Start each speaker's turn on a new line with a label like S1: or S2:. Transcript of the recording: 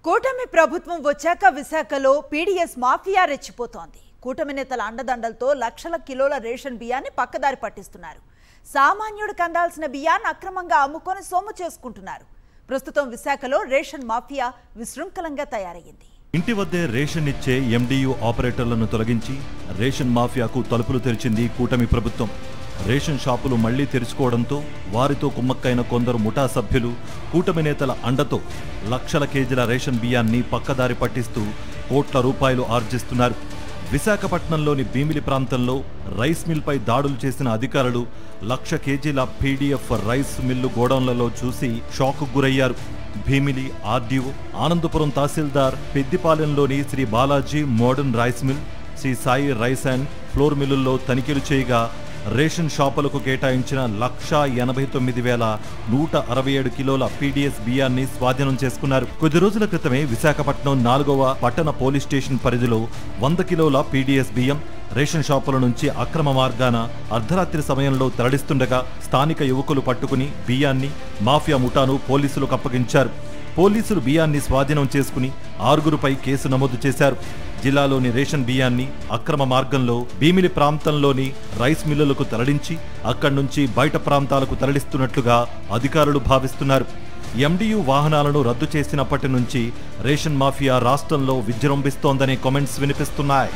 S1: కూటమి ప్రభుత్వం వచ్చాక విశాఖలో పీడీఎస్ మాఫియా రెచ్చిపోతోంది. కూటమి నేతల అండదండలతో లక్షల కిలోల రేషన్ బియ్యాన్ని పక్కదారి పట్టిస్తున్నారు. సామాన్యుడికి అందాల్సిన బియ్యాన్ని అక్రమంగా అమ్ముకొని సొమ్ము చేసుకుంటున్నారు. ప్రస్తుతం విశాఖలో రేషన్ మాఫియా విశృంఖలంగా తయారయ్యింది.
S2: ఇంటి వద్దే రేషన్ ఇచ్చే ఎండియు ఆపరేటర్లను తొలగించి రేషన్ మాఫియాకు తలుపులు తెరిచింది కూటమి ప్రభుత్వం. రేషన్ షాపులు మళ్లీ తెరుచుకోవడంతో వారితో కుమ్మక్కైన కొందరు ముఠా సభ్యులు కూటమి నేతల అండతో లక్షల కేజీల రేషన్ బియ్యాన్ని పక్కదారి పట్టిస్తూ కోట్ల రూపాయలు ఆర్జిస్తున్నారు. విశాఖపట్నంలోని భీమిలి ప్రాంతంలో రైస్ మిల్పై దాడులు చేసిన అధికారులు 1,00,000 కేజీల పీడీఎఫ్ రైస్ మిల్లు గోడౌన్లలో చూసి షాక్ గురయ్యారు. భీమిలి ఆర్డీఓ, ఆనందపురం తహసీల్దార్, పెద్దిపాలెంలోని Sri Balaji modern rice mill, Sri Sai rice and flour మిల్లుల్లో తనిఖీలు చేయగా రేషన్ షాపులకు కేటాయించిన 1,89,167 కిలోల పీడీఎస్ బియ్యాన్ని స్వాధీనం చేసుకున్నారు. కొద్ది రోజుల క్రితమే విశాఖపట్నం 4వ పట్టణ పోలీస్ స్టేషన్ పరిధిలో 100 కిలోల పీడీఎస్ బియ్యం రేషన్ షాపుల నుంచి అక్రమ మార్గాన అర్ధరాత్రి సమయంలో తరలిస్తుండగా స్థానిక యువకులు పట్టుకుని బియ్యాన్ని మాఫియా ముఠాను పోలీసులకు అప్పగించారు. పోలీసులు బియ్యాన్ని స్వాధీనం చేసుకుని 6గురిపై కేసు నమోదు చేశారు. జిల్లాలోని రేషన్ బియ్యాన్ని అక్రమ మార్గంలో భీమిలి ప్రాంతంలోని రైస్ మిల్లులకు తరలించి అక్కడి నుంచి బయట ప్రాంతాలకు తరలిస్తున్నట్లుగా అధికారులు భావిస్తున్నారు. ఎండియు వాహనాలను రద్దు చేసినప్పటి నుంచి రేషన్ మాఫియా రాష్ట్రంలో విజృంభిస్తోందనే కామెంట్స్ వినిపిస్తున్నాయి.